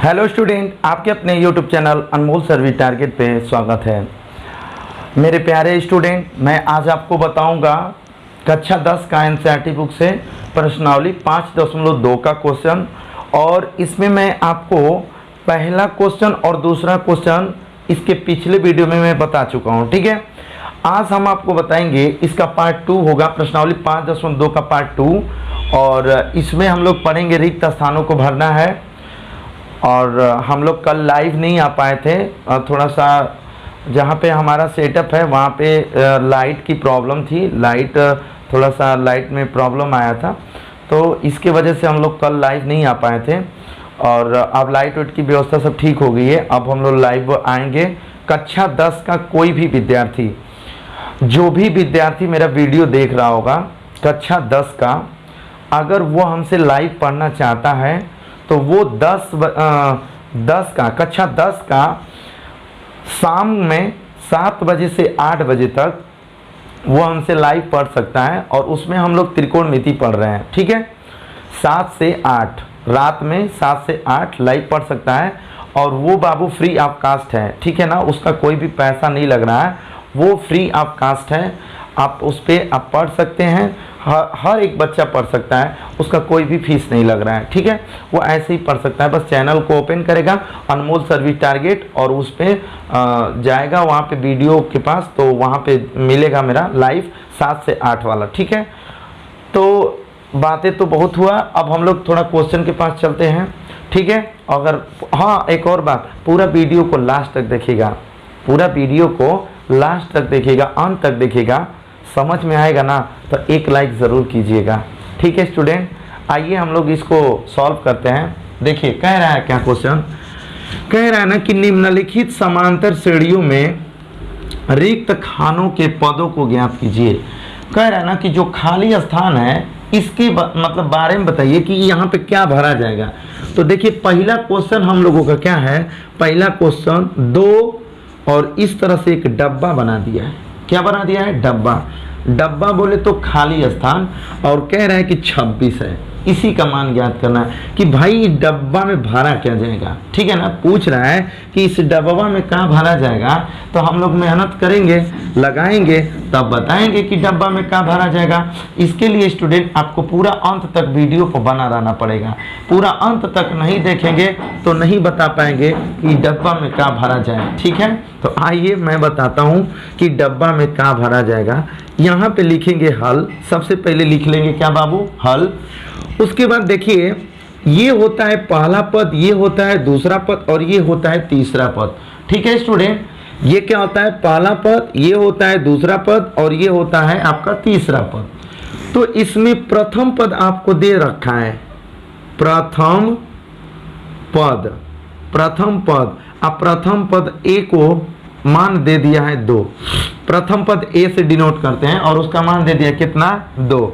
Hello student, आपके अपने YouTube channel अनमोल service target पे स्वागत है। मेरे प्यारे स्टूडेंट, मैं आज आपको बताऊंगा कक्षा 10 का एनसीईआरटी बुक से प्रश्नावली 5.2 का क्वेश्चन, और इसमें मैं आपको पहला क्वेश्चन और दूसरा क्वेश्चन इसके पिछले वीडियो में मैं बता चुका हूं। ठीक है, आज हम आपको बताएंगे इसका पार्ट 2 होगा, प्रश्नावली 5.2 का पार्ट 2, और इसमें हम लोग पढ़ेंगे रिक्त स्थानों को भरना है। और हम लोग कल लाइव नहीं आ पाए थे, थोड़ा सा जहाँ पे हमारा सेटअप है वहाँ पे लाइट की प्रॉब्लम थी, थोड़ा सा लाइट में प्रॉब्लम आया था, तो इसके वजह से हम लोग कल लाइव नहीं आ पाए थे। और अब लाइट वाइट की व्यवस्था सब ठीक हो गई है, अब हम लोग लाइव आएंगे। कक्षा 10 का कोई भी विद्यार्थी, जो भी विद्यार्थी मेरा वीडियो देख रहा होगा कक्षा 10 का, अगर वो हमसे लाइव पढ़ना चाहता है तो वो 10 का कक्षा 10 का शाम में 7 बजे से 8 बजे तक वो हमसे लाइव पढ़ सकता है, और उसमें हम लोग त्रिकोणमिति पढ़ रहे हैं। ठीक है, 7 से 8 रात में 7 से 8 लाइव पढ़ सकता है, और वो बाबू फ्री ऑफ कास्ट है। ठीक है ना, उसका कोई भी पैसा नहीं लग रहा है, वो फ्री ऑफ कास्ट है। आप उस पर आप पढ़ सकते हैं, हर एक बच्चा पढ़ सकता है, उसका कोई भी फीस नहीं लग रहा है। ठीक है, वो ऐसे ही पढ़ सकता है, बस चैनल को ओपन करेगा अनमोल सर्विस टारगेट, और उस पर जाएगा वहाँ पे वीडियो के पास, तो वहाँ पे मिलेगा मेरा लाइव 7 से 8 वाला। ठीक है, तो बातें तो बहुत हुआ, अब हम लोग थोड़ा क्वेश्चन के पास चलते हैं। ठीक है, अगर हाँ एक और बात, पूरा वीडियो को लास्ट तक देखिएगा, पूरा वीडियो को लास्ट तक देखिएगा, अंत तक देखिएगा, समझ में आएगा ना तो एक लाइक ज़रूर कीजिएगा। ठीक है स्टूडेंट, आइए हम लोग इसको सॉल्व करते हैं। देखिए कह रहा है क्या क्वेश्चन, कह रहा है ना कि निम्नलिखित समांतर श्रेणियों में रिक्त खानों के पदों को ज्ञात कीजिए। कह रहा है ना कि जो खाली स्थान है इसके मतलब बारे में बताइए कि यहाँ पे क्या भरा जाएगा। तो देखिए पहला क्वेश्चन हम लोगों का क्या है, पहला क्वेश्चन 2 और इस तरह से एक डब्बा बना दिया है। क्या बना दिया है? डब्बा। डब्बा बोले तो खाली स्थान, और कह रहा है कि 26 है, इसी का मान ज्ञात करना है कि भाई डब्बा में भरा क्या जाएगा। ठीक है ना, पूछ रहा है कि इस डब्बा में कहाँ भरा जाएगा, तो हम लोग मेहनत करेंगे, लगाएंगे, तब बताएंगे कि डब्बा में कहाँ भरा जाएगा। इसके लिए स्टूडेंट आपको पूरा अंत तक वीडियो को बना रहना पड़ेगा, पूरा अंत तक नहीं देखेंगे तो नहीं बता पाएंगे कि डब्बा में कहाँ भरा जाए। ठीक है, तो आइए मैं बताता हूँ कि डब्बा में कहाँ भरा जाएगा। यहाँ पे लिखेंगे हल, सबसे पहले लिख लेंगे क्या बाबू, हल। उसके बाद देखिए ये होता है पहला पद, ये होता है दूसरा पद, और ये होता है तीसरा पद। ठीक है स्टूडेंट, ये क्या होता है, पहला पद, ये होता है दूसरा पद, और ये होता है आपका तीसरा पद। तो इसमें प्रथम पद आपको दे रखा है, प्रथम पद, प्रथम पद। अब प्रथम पद ए को मान दे दिया है 2, प्रथम पद ए से डिनोट करते हैं, और उसका मान दे दिया कितना, 2।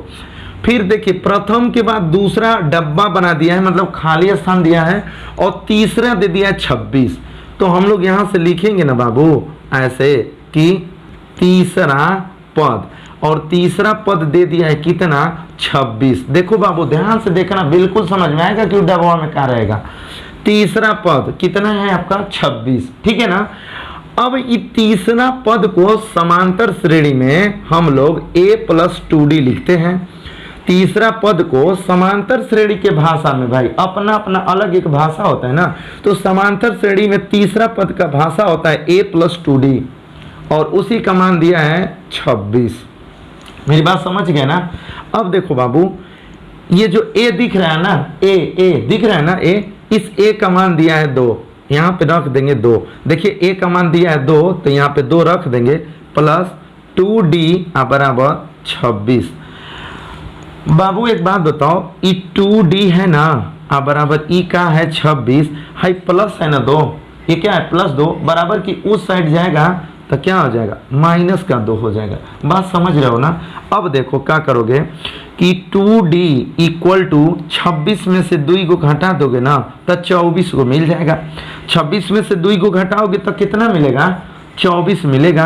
फिर देखिए प्रथम के बाद दूसरा डब्बा बना दिया है, मतलब खाली स्थान दिया है, और तीसरा दे दिया है 26। तो हम लोग यहाँ से लिखेंगे ना बाबू ऐसे कि तीसरा पद, और तीसरा पद दे दिया है कितना, 26। देखो बाबू ध्यान से देखना, बिल्कुल समझ में आएगा कि डब्बा में क्या रहेगा। तीसरा पद कितना है आपका, 26। ठीक है ना, अब इस तीसरा पद को समांतर श्रेणी में हम लोग a+2d लिखते हैं। तीसरा पद को समांतर श्रेणी के भाषा में, भाई अपना अपना अलग एक भाषा होता है ना, तो समांतर श्रेणी में तीसरा पद का भाषा होता है a+2d, और उसी का मान दिया है 26। मेरी बात समझ गए ना। अब देखो बाबू ये जो a दिख रहा है ना, a दिख रहा है ना, इस a का मान दिया है 2, यहाँ पे रख देंगे 2। देखिए a का मान दिया है 2, तो यहाँ पे 2 रख देंगे, प्लस 2d बराबर 26। बाबू एक बात बताओ, ई 2d है ना, बराबर ई का है 26, हाई प्लस है ना 2, ये क्या है प्लस 2, बराबर की उस साइड जाएगा तो क्या हो जाएगा, माइनस का 2 हो जाएगा। बात समझ रहे हो ना। अब देखो क्या करोगे कि 2d इक्वल टू 26 में से 2 को घटा दोगे ना तो 24 को मिल जाएगा। 26 में से 2 को घटाओगे तो कितना मिलेगा, 24 मिलेगा।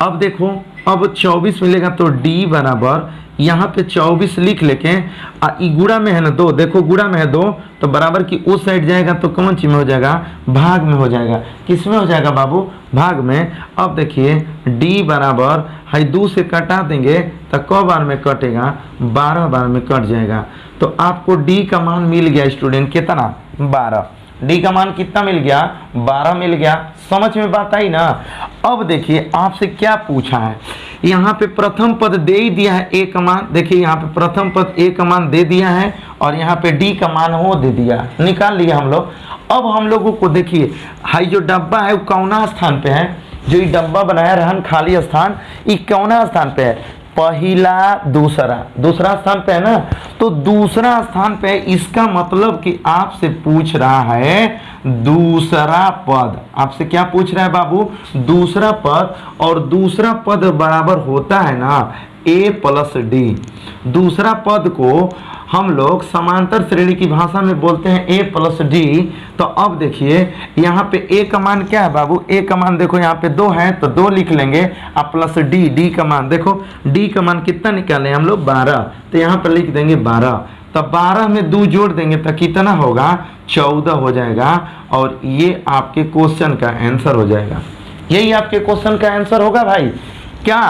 अब देखो अब 24 मिलेगा, तो d बराबर यहाँ पे 24 लिख लेके गुणा में है ना 2, देखो गुणा में है 2 तो बराबर की उस साइड जाएगा तो कौन चीज में हो जाएगा, भाग में हो जाएगा। किस में हो जाएगा बाबू, भाग में। अब देखिए d बराबर है 2 से कटा देंगे तो क बार में कटेगा, 12 बार में कट जाएगा। तो आपको d का मान मिल गया स्टूडेंट, कितना, 12। डी का मान कितना मिल गया, 12 मिल गया। समझ में बात आई ना। अब देखिए आपसे क्या पूछा है, यहाँ पे प्रथम पद दे ही दिया है ए का मान, देखिए यहाँ पे प्रथम पद ए का मान दे दिया है और यहाँ पे डी का मान हो दे दिया, निकाल लिया हम लोग। अब हम लोगों को देखिए हाई जो डब्बा है वो कौना स्थान पे है, जो ये डब्बा बनाया रहन खाली स्थान, ये कौना स्थान पे है, पहला दूसरा स्थान पे है ना। तो दूसरा स्थान पे, इसका मतलब कि आपसे पूछ रहा है दूसरा पद। आपसे क्या पूछ रहा है बाबू, दूसरा पद। और दूसरा पद बराबर होता है ना a प्लस डी। दूसरा पद को हम लोग समांतर श्रेणी की भाषा में बोलते हैं a प्लस डी। तो अब देखिए यहाँ पे a का मान क्या है बाबू, a का मान देखो यहाँ पे 2 है तो 2 लिख लेंगे, अब प्लस d का मान देखो, d का मान कितना निकाले हम लोग, 12। तो यहाँ पर लिख देंगे 12। तो 12 में 2 जोड़ देंगे तो कितना होगा, 14 हो जाएगा। और ये आपके क्वेश्चन का आंसर हो जाएगा, यही आपके क्वेश्चन का आंसर होगा भाई। क्या,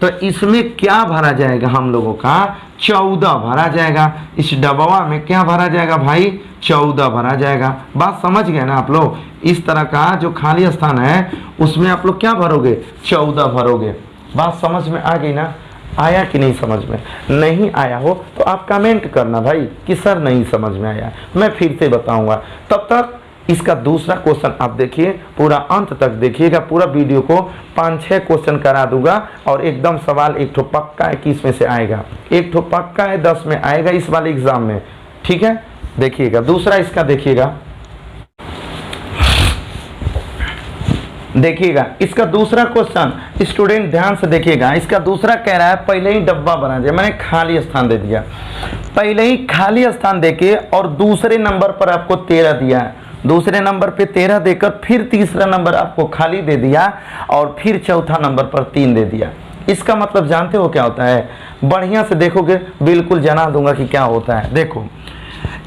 तो इसमें क्या भरा जाएगा हम लोगों का, 14 भरा जाएगा। इस डबवा में क्या भरा जाएगा भाई, 14 भरा जाएगा। बात समझ गए ना आप लोग। इस तरह का जो खाली स्थान है उसमें आप लोग क्या भरोगे, 14 भरोगे। बात समझ में आ गई ना, आया कि नहीं समझ में, नहीं आया हो तो आप कमेंट करना भाई कि सर नहीं समझ में आया, मैं फिर से बताऊंगा। तब तक इसका दूसरा क्वेश्चन आप देखिए, पूरा अंत तक देखिएगा, पूरा वीडियो को 5-6 क्वेश्चन करा दूंगा और एकदम सवाल एक ठो पक्का है कि इसमें से आएगा, एक ठो पक्का है 10 में आएगा इस वाले एग्जाम में, ठीक है। देखिएगा दूसरा इसका, देखिएगा इसका दूसरा क्वेश्चन स्टूडेंट ध्यान से देखिएगा। इसका दूसरा कह रहा है पहले ही डब्बा बना दिया, मैंने खाली स्थान दे दिया, पहले ही खाली स्थान देके और दूसरे नंबर पर आपको 13 दिया है, दूसरे नंबर पे 13 देकर फिर तीसरा नंबर आपको खाली दे दिया और फिर चौथा नंबर पर 3 दे दिया। इसका मतलब जानते हो क्या होता है, बढ़िया से देखोगे बिल्कुल जना दूंगा कि क्या होता है। देखो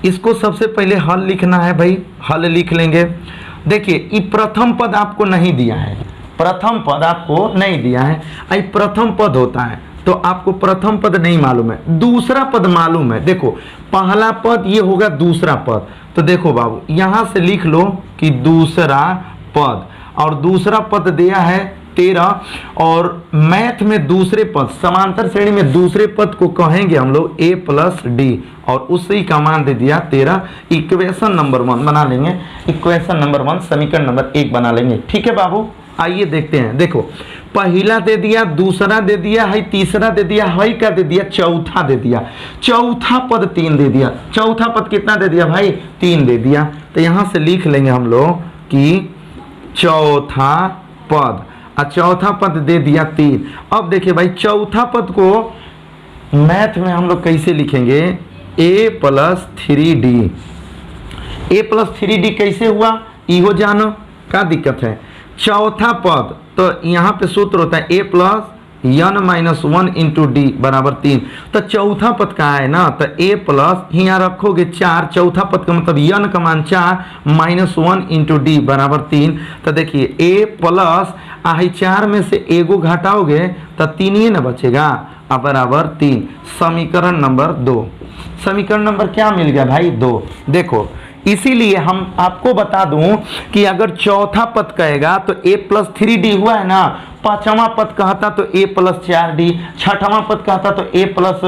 इसको सबसे पहले हल लिखना है भाई, हल लिख लेंगे। देखिए ये प्रथम पद आपको नहीं दिया है, प्रथम पद आपको नहीं दिया है, ये प्रथम पद होता है तो आपको प्रथम पद नहीं मालूम है, दूसरा पद मालूम है। देखो पहला पद ये होगा दूसरा पद, तो देखो बाबू यहां से लिख लो कि दूसरा पद, और दूसरा पद दिया है 13, और मैथ में दूसरे पद, समांतर श्रेणी में दूसरे पद को कहेंगे हम लोग a प्लस डी, और उसी का मान दे दिया 13। इक्वेशन नंबर 1 बना लेंगे, इक्वेशन नंबर 1 समीकरण नंबर 1 बना लेंगे, ठीक है बाबू। आइए देखते हैं। देखो पहला दे दिया, दूसरा दे दिया है, तीसरा दे दिया है, क्या दे दिया, चौथा दे दिया, चौथा पद 3 दे दिया। चौथा पद कितना दे दिया भाई, 3 दे दिया। तो यहां से लिख लेंगे हम लोग कि चौथा पद, और चौथा पद दे दिया 3। अब देखिए भाई चौथा पद को मैथ में हम लोग कैसे लिखेंगे, a plus 3d। a plus 3d कैसे हुआ, इहो जानो, क्या दिक्कत है। चौथा पद तो यहाँ पे सूत्र होता है a plus n minus 1 into D बराबर 3। तो चौथा पद का है ना, तो a प्लस यहाँ रखोगे 4, चौथा पद का मतलब n का मान 4 माइनस 1 इंटू डी बराबर 3। तो देखिए a प्लस 4 में से एगो घटाओगे तो 3 ही ना बचेगा, अब बराबर 3। समीकरण नंबर 2, समीकरण नंबर क्या मिल गया भाई, 2। देखो इसीलिए हम आपको बता दूं कि अगर चौथा पद कहेगा तो a प्लस 3d हुआ है ना, पांचवा पद कहता तो a प्लस 4d, छठवां पद कहता तो a प्लस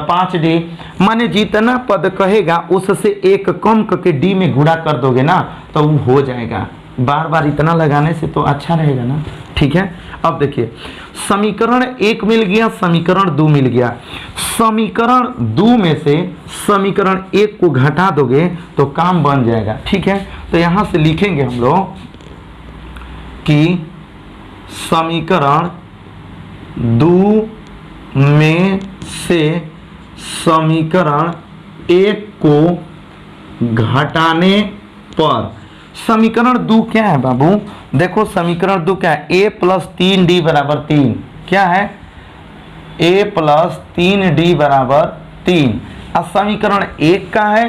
5d, माने जितना पद कहेगा उससे एक कम करके d में गुणा कर दोगे ना तो वो हो जाएगा। बार बार इतना लगाने से तो अच्छा रहेगा ना, ठीक है। अब देखिए समीकरण 1 मिल गया, समीकरण 2 मिल गया। समीकरण 2 में से समीकरण 1 को घटा दोगे तो काम बन जाएगा, ठीक है। तो यहां से लिखेंगे हम लोग कि समीकरण 2 में से समीकरण 1 को घटाने पर, समीकरण 2 क्या है बाबू, देखो समीकरण 2 क्या है, a प्लस 3d बराबर 3, क्या है a प्लस 3d बराबर 3। अब समीकरण 1 का है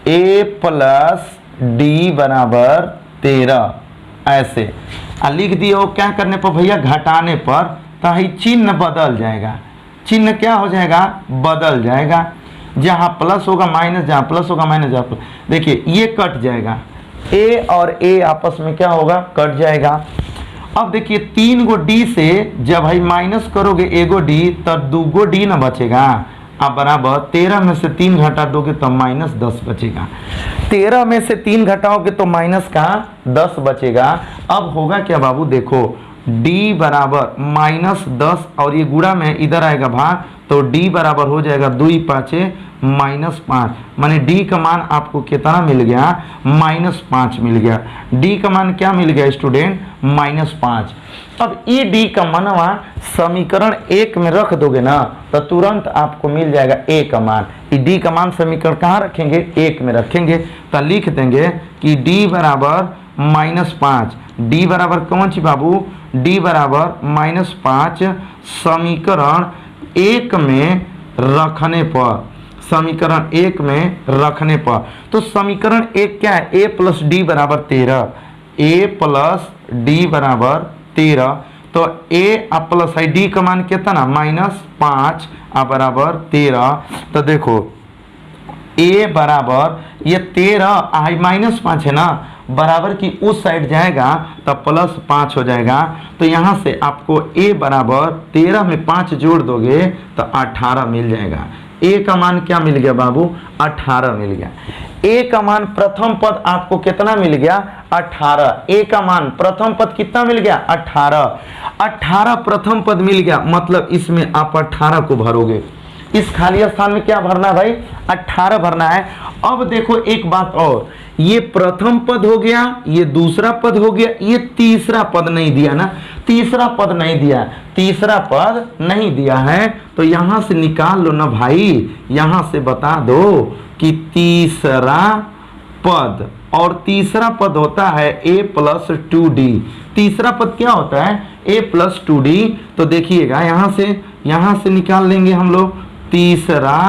a प्लस d बराबर 13, ऐसे लिख दियो। क्या करने पर भैया, घटाने पर, तो ही चिन्ह बदल जाएगा। चिन्ह क्या हो जाएगा, बदल जाएगा। जहाँ प्लस होगा माइनस, जहाँ प्लस होगा माइनस, जहाँ प्लस, देखिए ये कट जाएगा, a और a आपस में क्या होगा, कट जाएगा। अब देखिए 3 गो d से जब भाई माइनस करोगे एगो d, तब 2 गो d ना बचेगा। अब बराबर 13 में से 3 घटा दोगे तो माइनस 10 बचेगा। 13 में से 3 घटाओगे तो माइनस का 10 बचेगा। अब होगा क्या बाबू, देखो d बराबर माइनस 10 और ये गुणा में इधर आएगा भाग, तो d बराबर हो जाएगा 2 5 माइनस 5, माने d का मान आपको कितना मिल गया, माइनस 5 मिल गया। d का मान क्या मिल गया स्टूडेंट, माइनस 5। अब ये d का मानवा समीकरण 1 में रख दोगे ना, तो तुरंत आपको मिल जाएगा a का मान। ये d का मान समीकरण कहाँ रखेंगे, 1 में रखेंगे। तो लिख देंगे कि d बराबर माइनस 5, d बराबर कौन सी बाबू, d बराबर माइनस 5 समीकरण 1 में रखने पर, समीकरण 1 में रखने पर। तो समीकरण 1 क्या है, a प्लस डी बराबर 13, a प्लस डी बराबर 13। तो a प्लस है d का मान कितना, माइनस 5 बराबर 13। तो देखो a बराबर ये 13 आई माइनस 5 है ना, बराबर की उस साइड जाएगा तो प्लस 5 हो जाएगा। तो यहाँ से आपको a बराबर 13 में 5 जोड़ दोगे तो 18 मिल जाएगा। a का मान क्या मिल गया बाबू, 18 मिल गया। a का मान प्रथम पद आपको कितना मिल गया, 18। a का मान प्रथम पद कितना मिल गया, 18। 18 प्रथम पद मिल गया, मतलब इसमें आप 18 को भरोगे। इस खाली स्थान में क्या भरना है भाई, 18 भरना है। अब देखो एक बात और, ये प्रथम पद हो गया, ये दूसरा पद हो गया, ये तीसरा पद नहीं दिया ना, तीसरा पद नहीं दिया, तीसरा पद नहीं दिया है। तो यहां से निकाल लो ना भाई, यहां से बता दो कि तीसरा पद, और तीसरा पद होता है a प्लस 2d। तीसरा पद क्या होता है, a प्लस 2d। तो देखिएगा यहां से निकाल लेंगे हम लोग तीसरा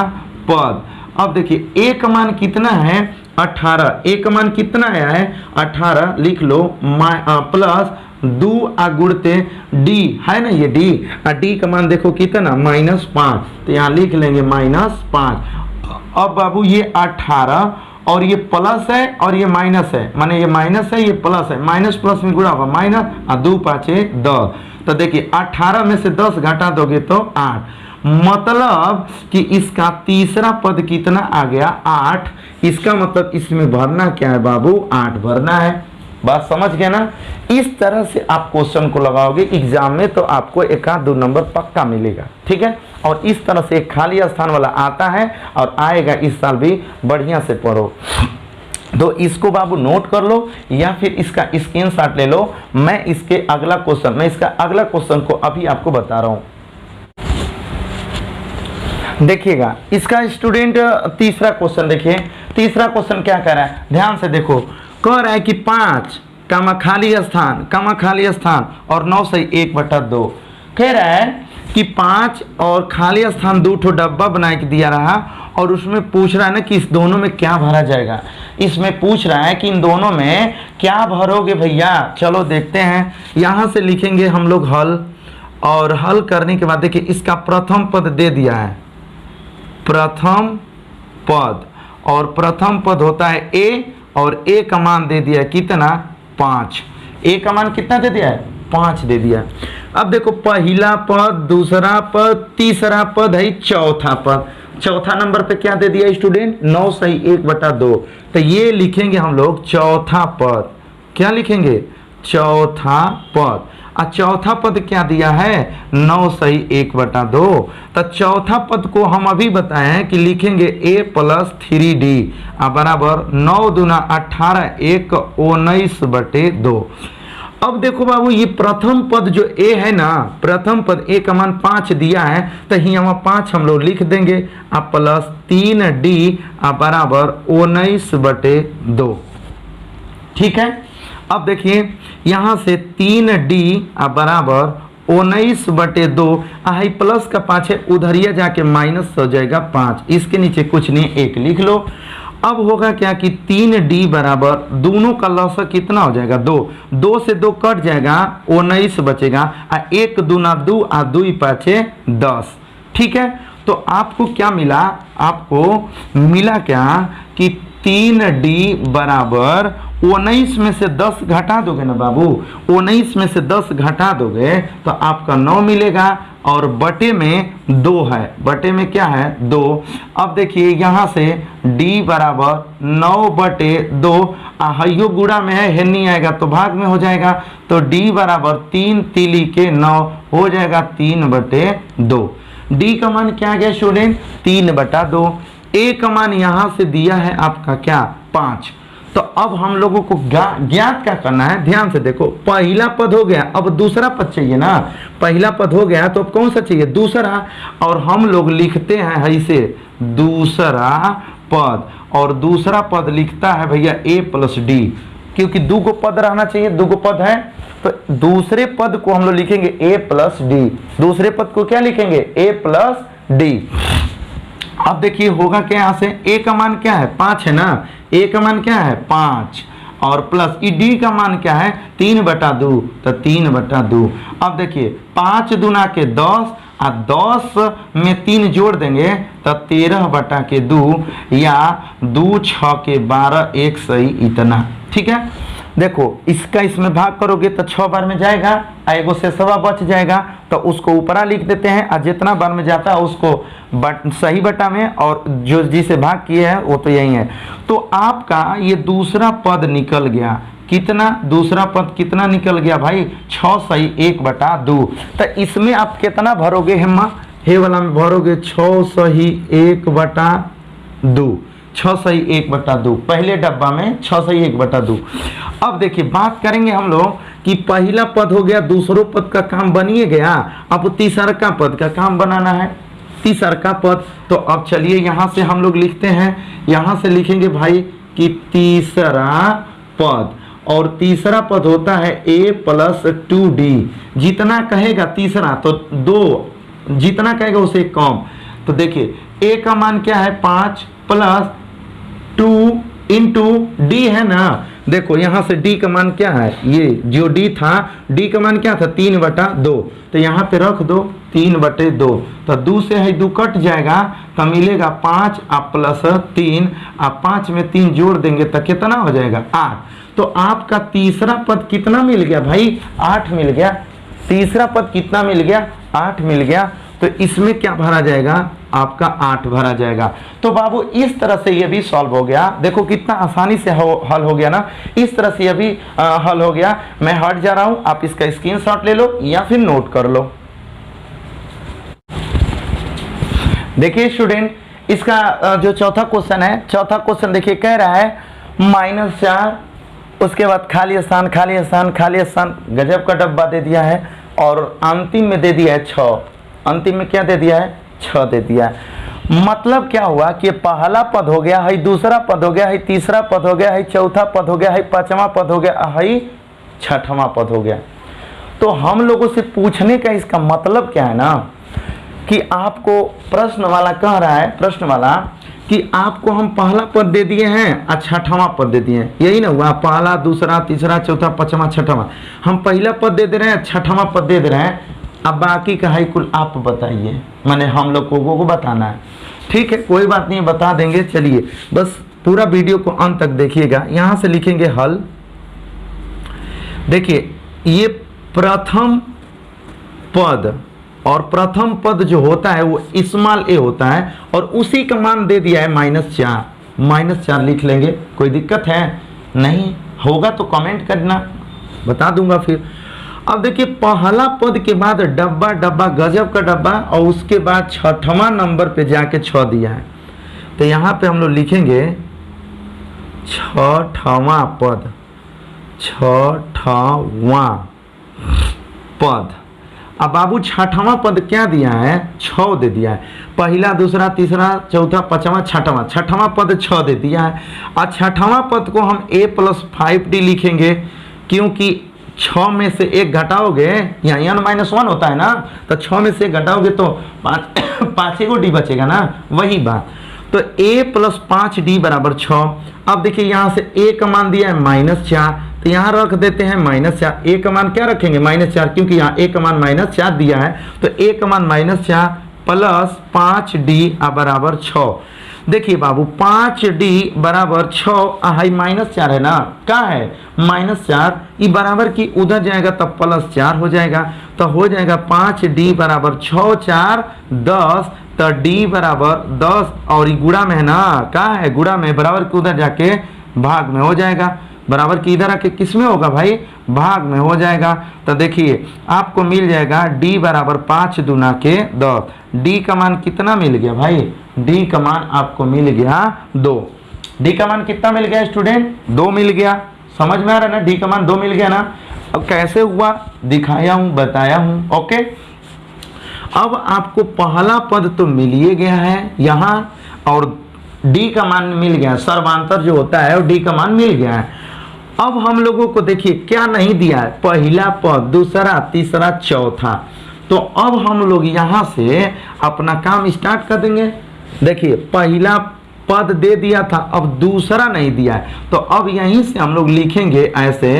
पद। अब देखिए a का मान कितना है, 18। a का मान कितना आया है, 18। लिख लो प्लस 2 गुणते d है ना, ये d का मान देखो कितना, माइनस 5। तो यहाँ लिख लेंगे माइनस 5। अब बाबू ये 18 और ये प्लस है और ये माइनस है, माने ये माइनस है ये प्लस है, माइनस प्लस में गुणा हुआ माइनस, 2 5 10। तो देखिए 18 में से 10 घटा दोगे तो 8, मतलब कि इसका तीसरा पद कितना आ गया, 8। इसका मतलब इसमें भरना क्या है बाबू, 8 भरना है। बात समझ गए ना। इस तरह से आप क्वेश्चन को लगाओगे एग्जाम में तो आपको 1-2 नंबर पक्का मिलेगा, ठीक है। और इस तरह से एक खाली स्थान वाला आता है और आएगा, इस साल भी बढ़िया से पढ़ो। तो इसको बाबू नोट कर लो या फिर इसका स्क्रीनशॉट ले लो। मैं इसका अगला क्वेश्चन को अभी आपको बता रहा हूं। देखिएगा इसका स्टूडेंट तीसरा क्वेश्चन, देखिए तीसरा क्वेश्चन क्या कह रहा है, ध्यान से देखो। कह रहा है कि 5 खाली स्थान और 9 से 1/2। कह रहा है कि 5 और खाली स्थान 2 ठो डब्बा बना के दिया रहा और उसमें पूछ रहा है ना कि इस दोनों में क्या भरा जाएगा। इसमें पूछ रहा है कि इन दोनों में क्या भरोगे भैया। चलो देखते हैं। यहाँ से लिखेंगे हम लोग हल, और हल करने के बाद देखिए इसका प्रथम पद दे दिया है, प्रथम पद, और प्रथम पद होता है a, और a का मान दे दिया है कितना, 5। a का मान कितना दे दिया है, 5 दे दिया। अब देखो पहला पद, दूसरा पद, तीसरा पद है चौथा पद। चौथा नंबर पे क्या दे दिया स्टूडेंट, 9 सही 1/2। तो ये लिखेंगे हम लोग चौथा पद। क्या लिखेंगे, चौथा पद। और चौथा पद क्या दिया है, 9 सही 1/2। तो चौथा पद को हम अभी बताए हैं कि लिखेंगे a प्लस 3d बराबर 9 दूना 18, 1 19/2। अब देखो बाबू ये प्रथम पद जो a है ना, प्रथम पद a का मान 5 दिया है, तो यहाँ 5 हम लोग लिख देंगे प्लस 3d बराबर 19/2। ठीक है। अब देखिए यहाँ से 3d बराबर 19/2 हाई प्लस का 5 है, उधरिया जाके माइनस हो जाएगा 5, इसके नीचे कुछ नहीं 1 लिख लो। अब होगा क्या कि 3D बराबर दोनों का लॉस कितना हो जाएगा 2, 2 से 2 कट जाएगा 19 बचेगा, 1 दूना 2 और 2 5 10। ठीक है, तो आपको क्या मिला, आपको मिला क्या कि 3D बराबर 19 में से 10 घटा दोगे ना बाबू, 19 में से 10 घटा दोगे तो आपका 9 मिलेगा, और बटे में 2 है, बटे में क्या है 2। अब देखिए यहाँ से D बराबर 9/2, हइयो गुड़ा में है नहीं आएगा तो भाग में हो जाएगा, तो D बराबर 3 तिली के 9 हो जाएगा 3/2। D का मान क्या आ गया स्टूडेंट 3/2। A का मान यहाँ से दिया है आपका क्या 5। तो अब हम लोगों को ज्ञात क्या करना है, ध्यान से देखो, पहला पद हो गया, अब दूसरा पद चाहिए ना, पहला पद हो गया तो अब कौन सा चाहिए दूसरा, और हम लोग लिखते हैं ऐसे दूसरा पद, और दूसरा पद लिखता है भैया A + D, क्योंकि 2 गो पद रहना चाहिए, 2 गो पद है, तो दूसरे पद को हम लोग लिखेंगे A + D, दूसरे पद को क्या लिखेंगे A + D। अब देखिए होगा क्या, यहाँ से A का मान क्या है 5 है ना, A का मान क्या है 5, और प्लस D का मान क्या है 3/2, तो 3/2। अब देखिए 5 दूना के 10 और 10 में 3 जोड़ देंगे तो 13/2, या 2 6 के 12, 1 सही इतना। ठीक है, देखो इसका इसमें भाग करोगे तो 6 बार में जाएगा, एगो से सवा बच जाएगा, तो उसको ऊपरा लिख देते हैं, और जितना बार में जाता है उसको सही बटा में, और जो जिसे भाग किए है वो तो यही है। तो आपका ये दूसरा पद निकल गया, कितना दूसरा पद कितना निकल गया भाई 6 सही 1/2। तो इसमें आप कितना भरोगे हेमा, हे वाला में भरोगे 6 सही 1/2, 6 सही 1/2, पहले डब्बा में 6 सही 1/2। अब देखिए बात करेंगे हम लोग कि पहला पद हो गया, दूसरों पद का काम बनिए गया, अब तीसरा का पद का काम बनाना है, तीसरा का पद। तो अब चलिए यहाँ से हम लोग लिखते हैं, यहाँ से लिखेंगे भाई कि तीसरा पद, और तीसरा पद होता है A + 2D, जितना कहेगा तीसरा तो 2, जितना कहेगा उसे कम। तो देखिए A का मान क्या है 5 + 2 × D है ना, देखो यहाँ से D का मान क्या है, ये जो D था, D का मान क्या था 3/2, तो यहाँ पे रख दो 3/2, तो 2 से है 2 कट जाएगा, तो मिलेगा 5 + 3, 5 में 3 जोड़ देंगे तो कितना हो जाएगा 8। तो आपका तीसरा पद कितना मिल गया भाई 8 मिल गया, तीसरा पद कितना मिल गया 8 मिल गया। तो इसमें क्या भरा जाएगा आपका 8 भरा जाएगा। तो बाबू इस तरह से ये भी सॉल्व हो गया, देखो कितना आसानी से हल हो गया ना, इस तरह से ये भी हल हो गया। मैं हट जा रहा हूं, आप इसका स्क्रीनशॉट ले लो या फिर नोट कर लो। देखिए स्टूडेंट, इसका जो चौथा क्वेश्चन है, चौथा क्वेश्चन देखिए कह रहा है -4, उसके बाद खाली स्थान खाली स्थान खाली स्थान, गजब का डब्बा दे दिया है, और अंतिम में दे दिया है 6, अंतिम में क्या दे दिया है 6 दे दिया है। मतलब क्या हुआ कि पहला पद हो गया है, दूसरा पद हो गया है, तीसरा पद हो गया है, चौथा पद हो गया है, पांचवा पद हो गया है, छठवां पद हो गया। तो हम लोगों से पूछने का इसका मतलब क्या है ना, कि आपको प्रश्न वाला कह रहा है, प्रश्न वाला कि आपको हम पहला पद दे दिए हैं और छठवां पद दे दिए हैं, यही ना हुआ, पहला दूसरा तीसरा चौथा पांचवा छठवां, हम पहला पद दे दे रहे हैं, छठवां पद दे दे रहे हैं। अब बाकी का है कुल आप बताइए, मैंने हम लोगों को बताना है। ठीक है, कोई बात नहीं, बता देंगे। चलिए बस पूरा वीडियो को अंत तक देखिएगा। यहाँ से लिखेंगे हल। देखिए ये प्रथम पद, और प्रथम पद जो होता है वो स्मॉल a होता है, और उसी का मान दे दिया है -4 लिख लेंगे। कोई दिक्कत है नहीं, होगा तो कमेंट करना, बता दूंगा फिर। अब देखिए पहला पद के बाद डब्बा डब्बा, गजब का डब्बा, और उसके बाद छठवां नंबर पे जाके 6 दिया है, तो यहाँ पे हम लोग लिखेंगे छठवां पद, छठवां पद। अब बाबू छठवां पद क्या दिया है 6 दे दिया है, पहला दूसरा तीसरा चौथा पांचवा छठवां, छठवां पद 6 दे दिया है। और छठवां पद को हम A + 5D लिखेंगे, क्योंकि 6 में से 1 घटाओगे, यहाँ n-1 होता है ना, तो 6 में से 1 घटाओगे तो 5 को डी बचेगा ना, वही बात। तो a प्लस 5d बराबर 6। अब देखिए यहाँ से a का मान दिया है -4, तो यहाँ रख देते हैं -4। a का मान क्या रखेंगे? -4, क्योंकि यहाँ a का मान -4 दिया है, तो a का मान -4 प्लस 5d बराबर 6। देखिए बाबू 5d बराबर 6, हाई -4 है ना, क्या है -4, ये बराबर की उधर जाएगा तब +4 हो जाएगा, तो हो जाएगा 5d बराबर 6 4 10, तो d बराबर 10, और ये गुणा में है ना, क्या है गुणा में, बराबर की उधर जाके भाग में हो जाएगा, बराबर की इधर आके किस में होगा भाई? भाग में हो जाएगा। तो देखिए आपको मिल जाएगा d बराबर 5 दूना के 10। d का मान कितना मिल गया भाई? d का मान आपको मिल गया 2। d का मान कितना मिल गया स्टूडेंट? 2 मिल गया। समझ में आ रहा है ना, d का मान 2 मिल गया ना। अब कैसे हुआ दिखाया हूं, बताया हूं। ओके, अब आपको पहला पद तो मिल ही गया है यहाँ, और d का मान मिल गया, सर्वांतर जो होता है वो d का मान मिल गया है। अब हम लोगों को देखिए क्या नहीं दिया है, पहला पद, दूसरा, तीसरा, चौथा। तो अब हम लोग यहाँ से अपना काम स्टार्ट कर देंगे। देखिए पहला पद दे दिया था, अब दूसरा नहीं दिया है, तो अब यहीं से हम लोग लिखेंगे ऐसे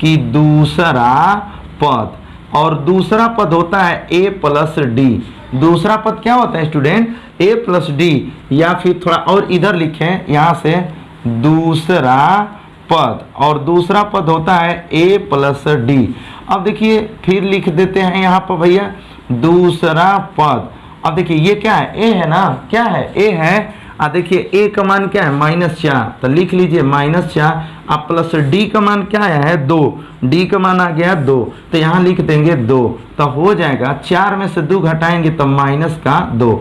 कि दूसरा पद, और दूसरा पद होता है a प्लस डी। दूसरा पद क्या होता है स्टूडेंट? a प्लस डी, या फिर थोड़ा और इधर लिखें, यहाँ से दूसरा पद, और दूसरा पद होता है a प्लस डी। अब देखिए फिर लिख देते हैं यहाँ पर भैया दूसरा पद। अब देखिए ये क्या है? a है ना, क्या है? a है। देखिए a का मान क्या है? -4, तो लिख लीजिए -4, अब प्लस d का मान क्या है? 2, d का मान आ गया 2, तो यहाँ लिख देंगे 2, तो हो जाएगा 4 में से 2 घटाएंगे तो -2।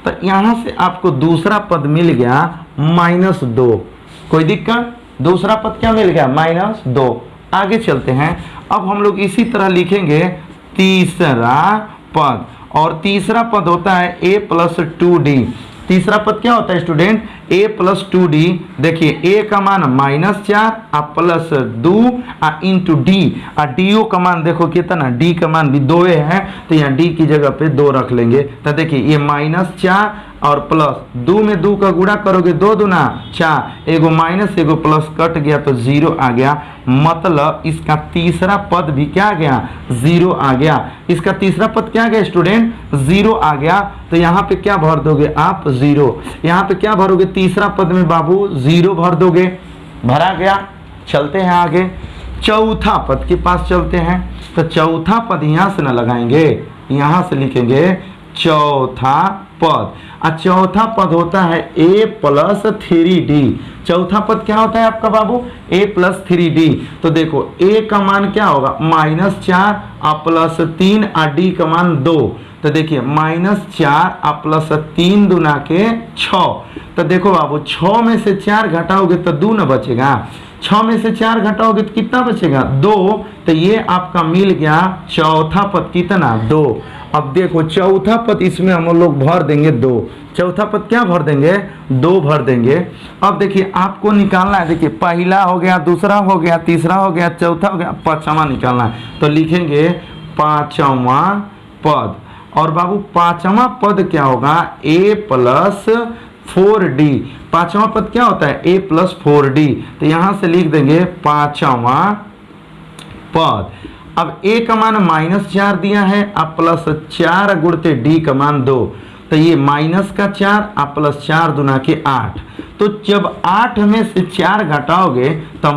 तो यहाँ से आपको दूसरा पद मिल गया -2। कोई दिक्कत? दूसरा पद क्या मिल गया? -2। आगे चलते हैं, अब हम लोग इसी तरह लिखेंगे तीसरा पद, और तीसरा पद होता है a प्लस 2d। तीसरा पद क्या होता है स्टूडेंट? a plus 2d। देखिए a का मान -4 प्लस 2 इंटू डी, डी का मान देखो कितना, d का मान भी 2 है, तो यहाँ d की जगह पे 2 रख लेंगे। तो देखिए ये -4 और प्लस 2 में 2 का गुणा करोगे, 2 दूना 4, एगो माइनस एगो प्लस कट गया तो 0 आ गया, मतलब इसका तीसरा पद भी क्या आ गया? 0 आ गया। इसका तीसरा पद क्या आ गया स्टूडेंट? 0 आ गया। तो यहाँ पे क्या भर दोगे आप? 0। यहाँ पे क्या भरोगे? तीसरा पद में बाबू 0 भर दोगे, भरा गया। चलते हैं आगे, चौथा पद के पास चलते हैं। तो चौथा पद यहाँ से ना लगाएंगे, यहाँ से लिखेंगे चौथा पद। चौथा पद होता है a प्लस 3d। चौथा पद क्या होता है आपका बाबू? a plus 3d। तो देखो a का मान क्या होगा? -4 प्लस 3 d का मान 2। तो देखिए -4 प्लस 3 दूना के 6। तो देखो बाबू 6 में से 4 घटाओगे तो 2 न बचेगा, 6 में से 4 घटाओगे तो कितना बचेगा? 2। तो ये आपका मिल गया चौथा पद कितना? 2। अब देखो चौथा पद इसमें हम लोग भर देंगे 2। चौथा पद क्या भर देंगे? 2 भर देंगे। अब देखिए आपको निकालना है, देखिए पहला हो गया, दूसरा हो गया, तीसरा हो गया, चौथा हो गया, पांचवा निकालना है। तो लिखेंगे पांचवा पद, और बाबू पांचवा पद क्या होगा? a plus 4d। पांचवा पद क्या होता है? a plus 4d। तो यहां से लिख देंगे पांचवा पद। अब a का मान -4 दिया है, अब प्लस 4 गुणते d का मान 2। तो ये -4 प्लस 4 दूना के 8। तो जब 8 में से 4 घटाओगे तो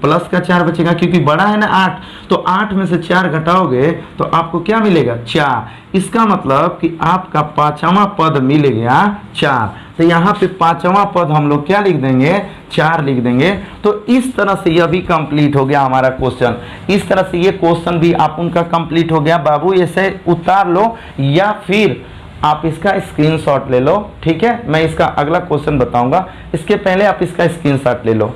प्लस का 4 बचेगा, क्योंकि बड़ा है ना 8। तो 8 में से 4 घटाओगे तो आपको क्या मिलेगा? 4। इसका मतलब कि आपका पांचवा पद मिल गया 4। तो यहाँ पे पांचवा पद हम लोग क्या लिख देंगे? 4 लिख देंगे। तो इस तरह से यह भी कंप्लीट हो गया हमारा क्वेश्चन। इस तरह से ये क्वेश्चन भी आप उनका कंप्लीट हो गया। बाबू इसे उतार लो या फिर आप इसका स्क्रीनशॉट ले लो, ठीक है? मैं इसका अगला क्वेश्चन बताऊंगा, इसके पहले आप इसका स्क्रीनशॉट ले लो।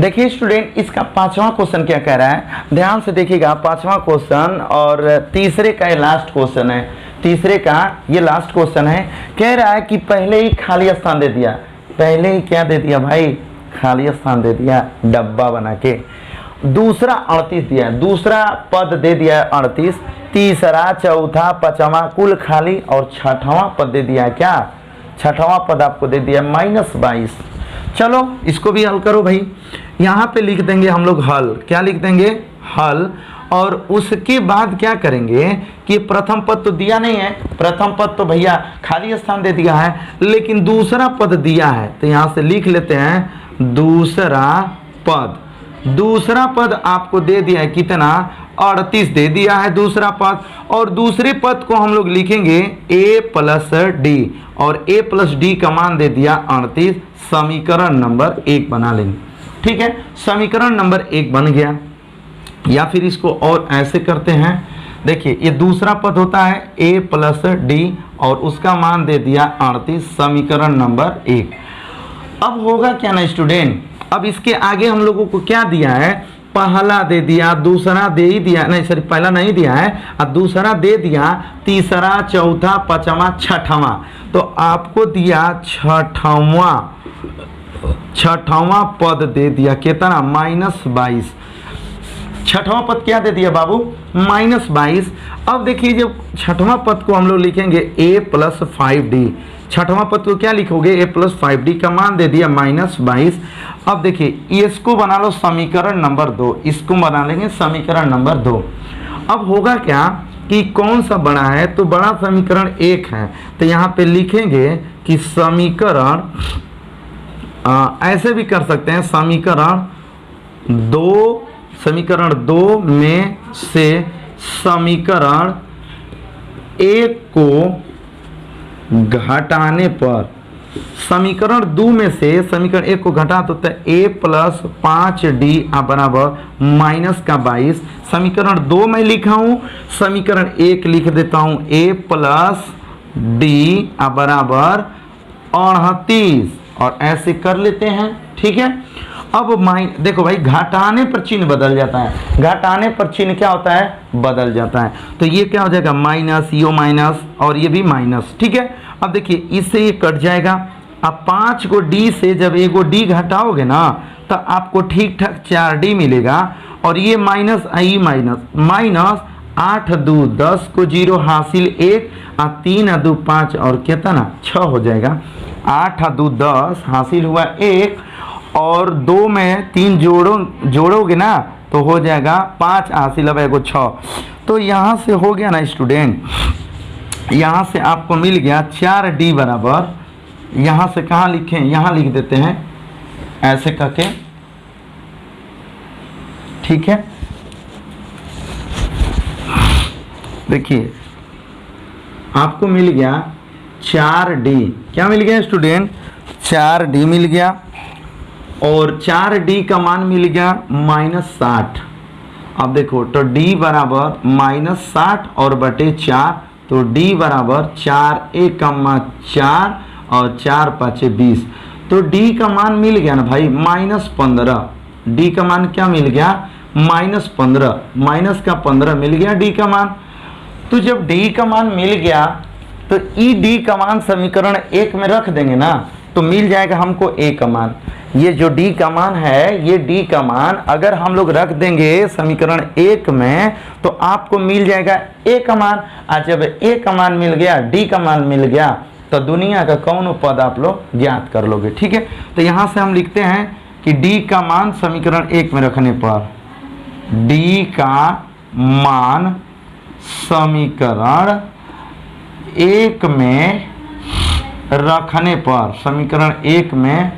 देखिए स्टूडेंट, इसका पांचवा क्वेश्चन क्या कह रहा है, ध्यान से देखिएगा। पांचवा क्वेश्चन और तीसरे का ये लास्ट क्वेश्चन है। तीसरे का ये लास्ट क्वेश्चन है। कह रहा है कि पहले ही खाली स्थान दे दिया। पहले ही क्या दे दिया भाई? खाली स्थान दे दिया डब्बा बना के। दूसरा 38 दिया है, दूसरा पद दे दिया है 38, तीसरा चौथा पांचवा कुल खाली और छठवां पद दे दिया है क्या, छठवां पद आपको दे दिया -22। चलो इसको भी हल करो भाई। यहाँ पे लिख देंगे हम लोग हल, क्या लिख देंगे हल। और उसके बाद क्या करेंगे कि प्रथम पद तो दिया नहीं है, प्रथम पद तो भैया खाली स्थान दे दिया है, लेकिन दूसरा पद दिया है तो यहाँ से लिख लेते हैं दूसरा पद। दूसरा पद आपको दे दिया है कितना, 38 दे दिया है दूसरा पद। और दूसरे पद को हम लोग लिखेंगे a + d, और a + d का मान दे दिया 38। समीकरण नंबर 1 बना लेंगे, ठीक है, समीकरण नंबर 1 बन गया। या फिर इसको और ऐसे करते हैं, देखिए ये दूसरा पद होता है a + d और उसका मान दे दिया 38, समीकरण नंबर 1। अब होगा क्या ना स्टूडेंट, अब इसके आगे हम लोगों को क्या दिया है, पहला दे दिया, दूसरा दे ही दिया, नहीं सॉरी पहला नहीं दिया है, अब दूसरा दे दिया, तीसरा चौथा पांचवा छठवां, तो आपको दिया छठवां पद दे दिया कितना, -22। छठवां पद क्या दे दिया बाबू, -22। अब देखिए जब छठवां पद को हम लोग लिखेंगे a + 5d, छठवां पद को क्या लिखोगे, a + 5d का मान दे दिया -22। अब देखिए इसको बना लो समीकरण नंबर 2, इसको बना लेंगे समीकरण नंबर 2। अब होगा क्या कि कौन सा बड़ा है, तो बड़ा समीकरण 1 है, तो यहाँ पे लिखेंगे कि समीकरण ऐसे भी कर सकते हैं, समीकरण 2 में से समीकरण 1 को घटाने पर, समीकरण 2 में से समीकरण 1 को घटा तो a + 5d बराबर -22। समीकरण 2 में लिखा हूँ, समीकरण 1 लिख देता हूँ a + d बराबर 38, और ऐसे कर लेते हैं, ठीक है। अब देखो भाई घटाने पर चिन्ह बदल जाता है, घटाने पर चिन्ह क्या होता है, बदल जाता है, तो ये क्या हो जाएगा माइनस, यो माइनस और ये भी माइनस, ठीक है। अब देखिए इससे ये कट जाएगा। अब 5 को d से जब एगो d घटाओगे ना तो आपको ठीक ठाक 4d मिलेगा, और ये माइनस आई माइनस 8 2 10 को 0 हासिल 1, 3 2 5 और कितना 6 हो जाएगा। 8 2 10 हासिल हुआ 1, और 2 में 3 जोड़ोगे ना तो हो जाएगा 5 हासिल अब एगो 6। तो यहाँ से हो गया ना स्टूडेंट, यहाँ से आपको मिल गया 4d बराबर, यहाँ से कहाँ लिखें, यहाँ लिख देते हैं ऐसे करके, ठीक है। देखिए आपको मिल गया 4d, क्या मिल गया स्टूडेंट, 4d मिल गया, और 4d का मान मिल गया -60। अब देखो तो d बराबर -60 और बटे 4, तो d बराबर 4 1 = 4 और 4 5 20, तो d का मान मिल गया ना भाई -15। d का मान क्या मिल गया, -15, माइनस का 15 मिल गया d का मान। तो जब d का मान मिल गया तो ई d का मान समीकरण 1 में रख देंगे ना, तो मिल जाएगा हमको a का मान। ये जो d का मान है, ये d का मान अगर हम लोग रख देंगे समीकरण 1 में तो आपको मिल जाएगा a का मान। आज जब a का मान मिल गया, d का मान मिल गया, तो दुनिया का कौन पद आप लोग ज्ञात कर लोगे, ठीक है। तो यहाँ से हम लिखते हैं कि d का मान समीकरण 1 में रखने पर, d का मान समीकरण 1 में रखने पर, समीकरण 1 में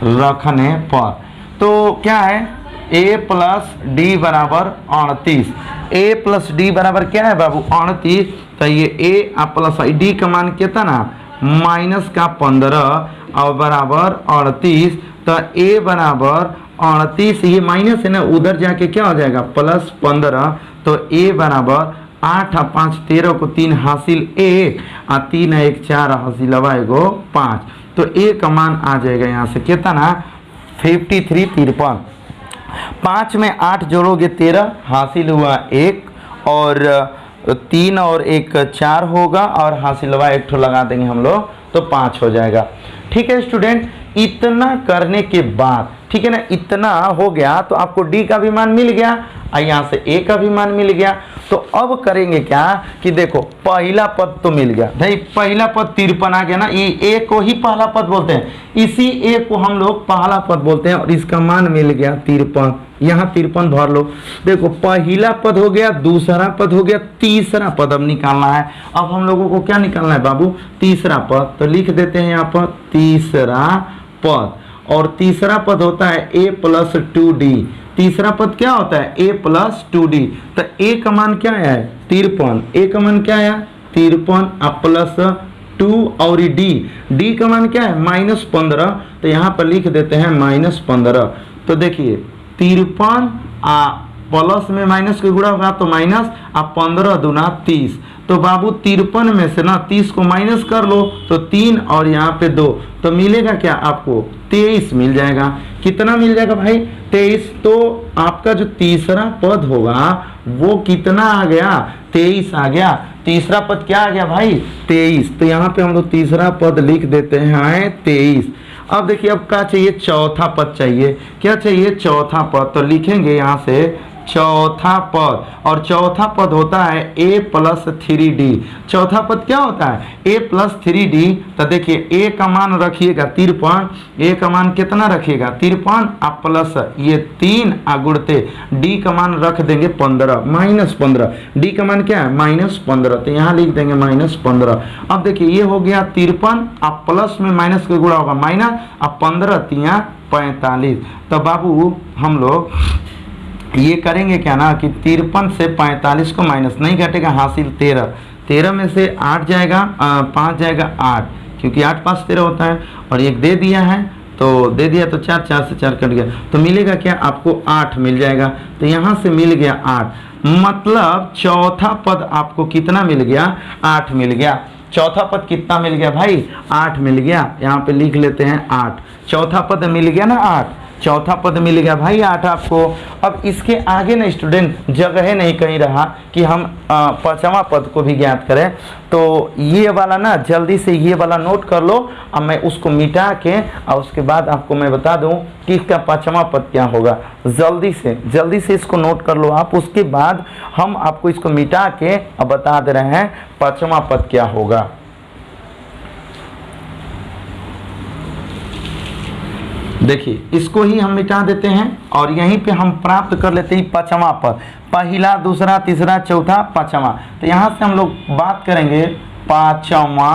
रखने पर, तो क्या है a + d बराबर 38। a + d बराबर क्या है बाबू 38, तो ये a + d का मान कितना माइनस का 15 और बराबर 38, तो a बराबर 38, ये माइनस है ना, उधर जाके क्या हो जाएगा +15, तो a बराबर 8 5 13 को 3 हासिल 1, 3 1 4 हासिल 5, तो a का मान आ जाएगा यहाँ से कितना 53 53। 5 में 8 जोड़ोगे 13 हासिल हुआ 1, और 3 और 1 4 होगा, और हासिल हुआ 1 ठो लगा देंगे हम लोग तो 5 हो जाएगा, ठीक है स्टूडेंट। इतना करने के बाद, ठीक है ना, इतना हो गया तो आपको डी का भी मान मिल गया और यहाँ से ए का भी मान मिल गया। तो अब करेंगे क्या कि देखो पहला पद तो मिल गया भाई, पहला पद 53 आ गया ना, ये ए को ही पहला पद बोलते हैं, इसी ए को हम लोग पहला पद बोलते हैं और इसका मान मिल गया 53। यहाँ 53 भर लो। देखो पहला पद हो गया, दूसरा पद हो गया, तीसरा पद अब निकालना है। अब हम लोगों को क्या निकालना है बाबू? तीसरा पद। तो लिख देते हैं यहाँ पर तीसरा पद, और तीसरा पद होता है a + 2d। तीसरा पद क्या होता है? a + 2d। तो a का मान क्या है? 53। a का मान क्या है? 53 प्लस 2 और d का मान क्या है? -15। तो यहाँ पर लिख देते हैं -15। तो देखिए 53 प्लस में माइनस के गुणा होगा तो माइनस, 15 दूना 30। तो बाबू 53 में से ना 30 को माइनस कर लो तो 3 और यहाँ पे 2, तो मिलेगा क्या आपको? 23 मिल जाएगा। कितना मिल जाएगा भाई? 23। तो आपका जो तीसरा पद होगा वो कितना आ गया? 23 आ गया। तीसरा पद क्या आ गया भाई? 23। तो यहाँ पे हम लोग तीसरा पद लिख देते हैं 23। अब देखिए अब क्या चाहिए? चौथा पद चाहिए। क्या चाहिए? चौथा पद। तो लिखेंगे यहाँ से चौथा पद, और चौथा पद होता है a + 3d। चौथा पद क्या होता है? a + 3d। तो देखिए a का मान रखिएगा 53, a का मान कितना रखिएगा? 53 प्लस ये 3 गुणते d का मान रख देंगे 15, -15। d का मान क्या है? -15। तो यहाँ लिख देंगे -15। अब देखिए ये हो गया 53, अब प्लस में माइनस के गुणा होगा माइनस, अब 15 3 45। तो बाबू हम लोग ये करेंगे क्या ना कि 53 से 45 को माइनस नहीं घटेगा, हासिल 13। 13 में से 8 जाएगा, 5 जाएगा 8, क्योंकि 8 5 13 होता है, और एक दे दिया है तो दे दिया तो 4 4 से 4 कट गया, तो मिलेगा क्या आपको? 8 मिल जाएगा। तो यहाँ से मिल गया 8, मतलब चौथा पद आपको कितना मिल गया? 8 मिल गया। चौथा पद कितना मिल गया भाई? 8 मिल गया। यहाँ पे लिख लेते हैं 8। चौथा पद मिल गया ना 8, चौथा पद मिल गया भाई 8 आपको। अब इसके आगे ना स्टूडेंट जगह नहीं कहीं रहा कि हम पांचवा पद को भी ज्ञात करें। तो ये वाला ना जल्दी से ये वाला नोट कर लो, अब मैं उसको मिटा के और उसके बाद आपको मैं बता दूं कि इसका पांचवा पद क्या होगा। जल्दी से इसको नोट कर लो आप, उसके बाद हम आपको इसको मिटा के अब बता दे रहे हैं पांचवा पद क्या होगा। देखिए इसको ही हम मिटा देते हैं और यहीं पे हम प्राप्त कर लेते हैं पांचवा पद। पहला, दूसरा, तीसरा, चौथा, पांचवा। तो यहाँ से हम लोग बात करेंगे पांचवा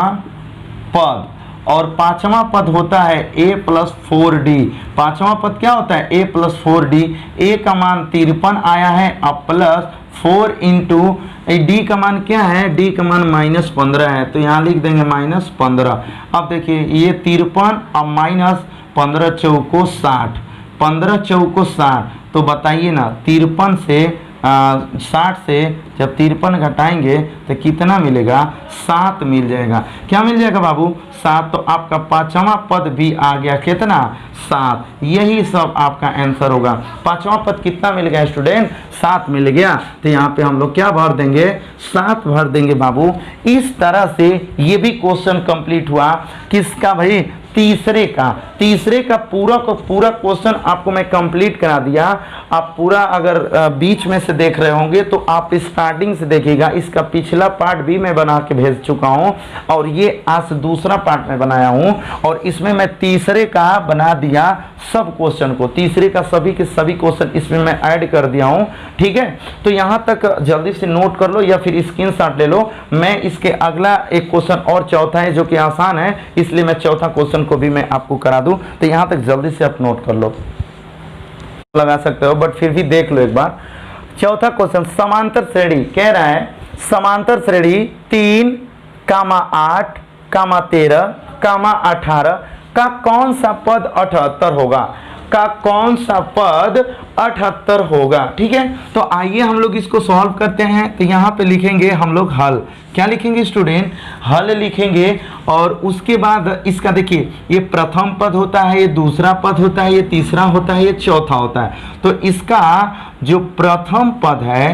पद, और पांचवा पद होता है a + 4d। पांचवा पद क्या होता है? a + 4d। a का मान 53 आया है, अब प्लस 4 इंटू d का मान क्या है? d का मान -15 है, तो यहाँ लिख देंगे -15। अब देखिए ये 53 अब माइनस 15 चौको 60, 15 चौको 60। तो बताइए ना 53 से 60 से जब 53 घटाएंगे तो कितना मिलेगा? 7 मिल जाएगा। क्या मिल जाएगा बाबू? 7। तो आपका पांचवा पद भी आ गया कितना? 7। यही सब आपका आंसर होगा। पांचवा पद कितना मिल गया स्टूडेंट? 7 मिल गया। तो यहाँ पे हम लोग क्या भर देंगे? 7 भर देंगे बाबू। इस तरह से ये भी क्वेश्चन कंप्लीट हुआ। किसका भाई? तीसरे का पूरा क्वेश्चन आपको मैं कंप्लीट करा दिया। आप पूरा अगर बीच में से देख रहे होंगे तो आप स्टार्टिंग से देखिएगा। इसका पिछला पार्ट भी मैं बना के भेज चुका हूं, और ये आज दूसरा पार्ट में बनाया हूं, और इसमें मैं तीसरे का बना दिया सब क्वेश्चन को। तीसरे का सभी के सभी क्वेश्चन इसमें मैं ऐड कर दिया हूं। ठीक है, तो यहां तक जल्दी से नोट कर लो या फिर स्क्रीनशॉट ले लो। मैं इसके अगला एक क्वेश्चन और चौथा है जो कि आसान है, इसलिए मैं चौथा क्वेश्चन को भी मैं आपको करा दूं। तो यहां तक जल्दी से आप नोट कर लो, लगा सकते हो बट फिर भी देख लो एक बार। चौथा क्वेश्चन समांतर श्रेणी कह रहा है, समांतर श्रेणी 3, 8, 13, 18 का कौन सा पद 78 होगा? का कौन सा पद 78 होगा? ठीक है, तो आइए हम लोग इसको सॉल्व करते हैं। तो यहाँ पे लिखेंगे हम लोग हल। क्या लिखेंगे स्टूडेंट? हल लिखेंगे। और उसके बाद इसका देखिए ये प्रथम पद होता है, ये दूसरा पद होता है, ये तीसरा होता है, ये चौथा होता है। तो इसका जो प्रथम पद है,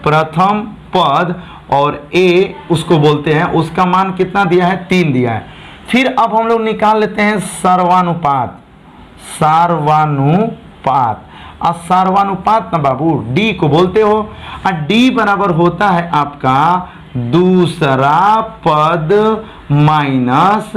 प्रथम पद और ए उसको बोलते हैं, उसका मान कितना दिया है? 3 दिया है। फिर अब हम लोग निकाल लेते हैं सर्वानुपात। सर्वानुपात, और सर्वानुपात ना बाबू डी को बोलते हो, और डी बराबर होता है आपका दूसरा पद माइनस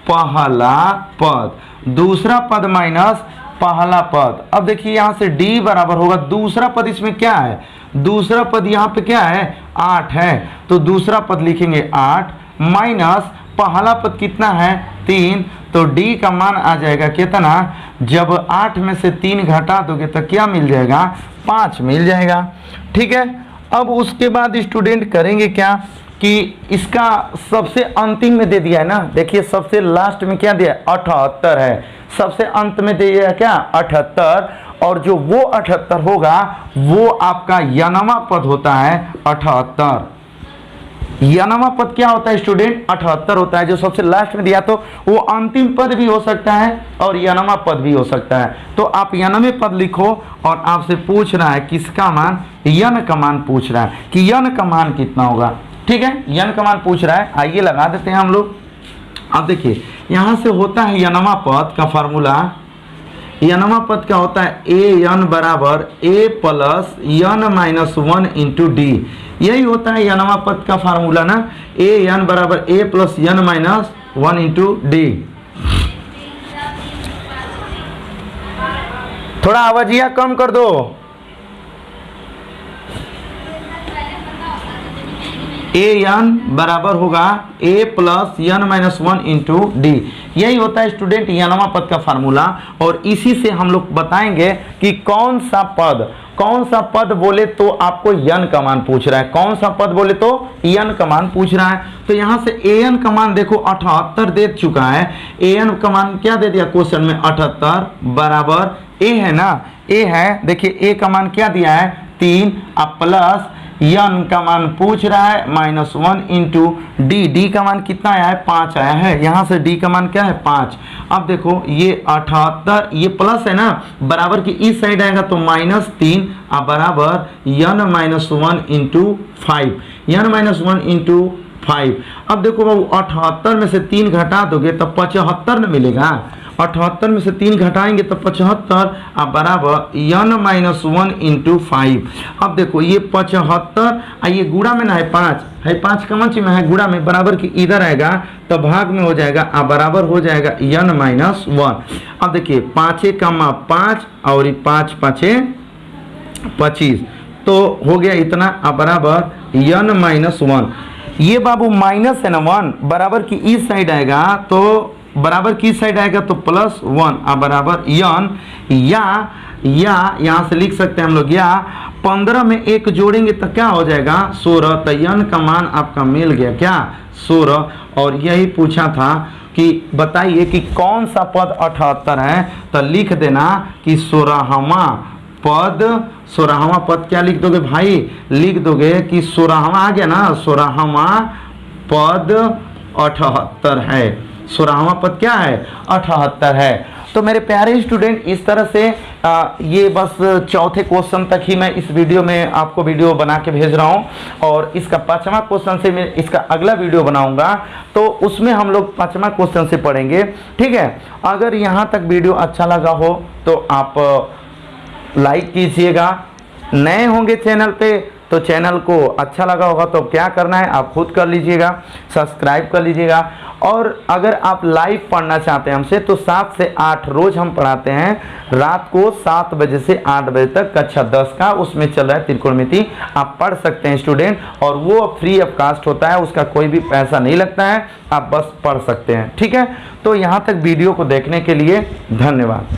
पहला पद, दूसरा पद माइनस पहला पद। अब देखिए यहां से डी बराबर होगा दूसरा पद, इसमें क्या है, दूसरा पद यहाँ पे क्या है 8 है, तो दूसरा पद लिखेंगे 8 माइनस पहला पद कितना है 3, तो डी का मान आ जाएगा कितना, जब 8 में से 3 घटा दोगे तो क्या मिल जाएगा 5 मिल जाएगा। ठीक है, अब उसके बाद स्टूडेंट करेंगे क्या कि इसका सबसे अंतिम में दे दिया है ना, देखिए सबसे लास्ट में क्या दिया है 78 है, सबसे अंत में दे दिया क्या 78, और जो वो 78 होगा वो आपका यनवा पद होता है 78। यनवा पद क्या होता है स्टूडेंट 78 होता है, जो सबसे लास्ट में दिया, तो वो अंतिम पद भी हो सकता है और यनवा पद भी हो सकता है। तो आप यनवे पद लिखो, और आपसे पूछ रहा है किसका मान, यन का मान पूछ रहा है कि यन का मान कितना होगा। ठीक है, यन का मान पूछ रहा है, आइए लगा देते हैं हम लोग। अब देखिए यहां से होता है यनवा पद का फार्मूला, यनवा पद का होता है ए एन बराबर A plus N minus 1 into D, यही होता है यनवा पद का फार्मूला ना, ए एन बराबर A plus N minus 1 into D. थोड़ा आवाजिया कम कर दो। ए एन बराबर होगा A plus N minus 1 into D, यही होता है स्टूडेंट यनवा पद का फार्मूला। और इसी से हम लोग बताएंगे कि कौन सा पद बोले तो आपको यन का मान पूछ रहा है, कौन सा पद बोले तो यन का मान पूछ रहा है। तो यहां से ए एन का मान देखो 78 दे चुका है, ए एन का मान क्या दे दिया क्वेश्चन में 78 बराबर ए है ना, ए है, देखिए ए का मान क्या दिया है 3, अब प्लस यन का मान पूछ रहा है माइनस 1 इंटू डी, डी का मान कितना आया है 5 आया है, यहाँ से डी का मान क्या है 5। अब देखो ये 78, ये प्लस है ना, बराबर की इस साइड आएगा तो माइनस 3, अब बराबर यन माइनस 1 इंटू 5, यन माइनस 1 इंटू 5। अब देखो बाबू 78 में से 3 घटा दोगे तो 75 न मिलेगा, 78 में से 3 घटाएंगे तो 75, अब बराबर यन माइनस 1 इंटू 5। अब देखो ये 75, ये गुणा में ना है 5 है, 5 कमच में है गुणा में, बराबर की इधर आएगा तो भाग में हो जाएगा, अब बराबर हो जाएगा यन माइनस 1। अब देखिए 5 कमा 5 और 5 5 25, तो हो गया इतना, अब बराबर यन माइनस 1। ये बाबू माइनस है ना 1, बराबर की इस साइड आएगा तो बराबर की साइड आएगा तो प्लस 1, अब बराबर यन, या यहां से लिख सकते हैं हम लोग, या 15 में 1 जोड़ेंगे तो क्या हो जाएगा 16, तो यन का मान आपका मिल गया क्या 16। और यही पूछा था कि बताइए कि कौन सा पद 78 है, तो लिख देना कि 16वां पद, क्या लिख दोगे भाई, लिख दोगे कि 16वां आ गया ना, 16वां पद 78 है, 16वां पद क्या है 78 है। तो मेरे प्यारे स्टूडेंट इस तरह से ये बस चौथे क्वेश्चन तक ही मैं इस वीडियो में आपको वीडियो बना के भेज रहा हूँ, और इसका 5वां क्वेश्चन से मैं इसका अगला वीडियो बनाऊंगा, तो उसमें हम लोग 5वां क्वेश्चन से पढ़ेंगे। ठीक है, अगर यहाँ तक वीडियो अच्छा लगा हो तो आप लाइक कीजिएगा, नए होंगे चैनल पे तो चैनल को अच्छा लगा होगा तो क्या करना है आप खुद कर लीजिएगा, सब्सक्राइब कर लीजिएगा। और अगर आप लाइव पढ़ना चाहते हैं हमसे तो 7 से 8 रोज हम पढ़ाते हैं, रात को 7 बजे से 8 बजे तक कक्षा 10 का, उसमें चल रहा है त्रिकोणमिति, आप पढ़ सकते हैं स्टूडेंट, और वो फ्री ऑफ कास्ट होता है, उसका कोई भी पैसा नहीं लगता है, आप बस पढ़ सकते हैं। ठीक है, तो यहाँ तक वीडियो को देखने के लिए धन्यवाद।